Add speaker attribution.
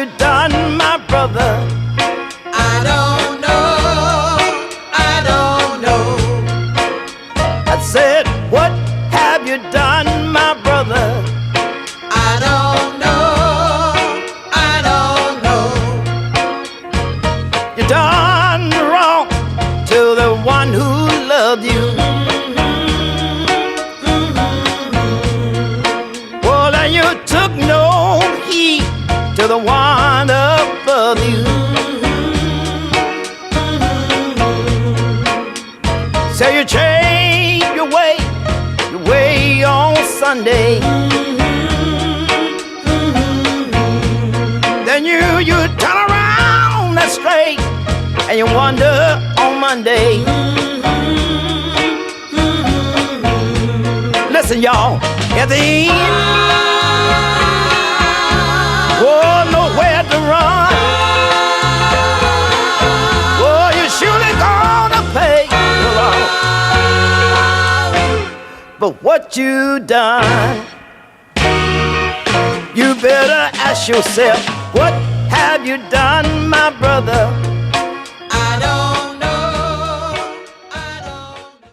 Speaker 1: you done, my brother?
Speaker 2: I don't know, I don't know.
Speaker 1: I said, what have you done, my brother?
Speaker 2: I don't know, I don't know.
Speaker 1: You done wrong to the one who loved you. Well, and you took no heed to the one above you. So you change your way on Sunday. Then you turn around that straight and you wonder on Monday. Listen, y'all, at the end, oh, nowhere to run. Oh, you're surely gonna pay for what you done. You better ask yourself, what have you done, my brother?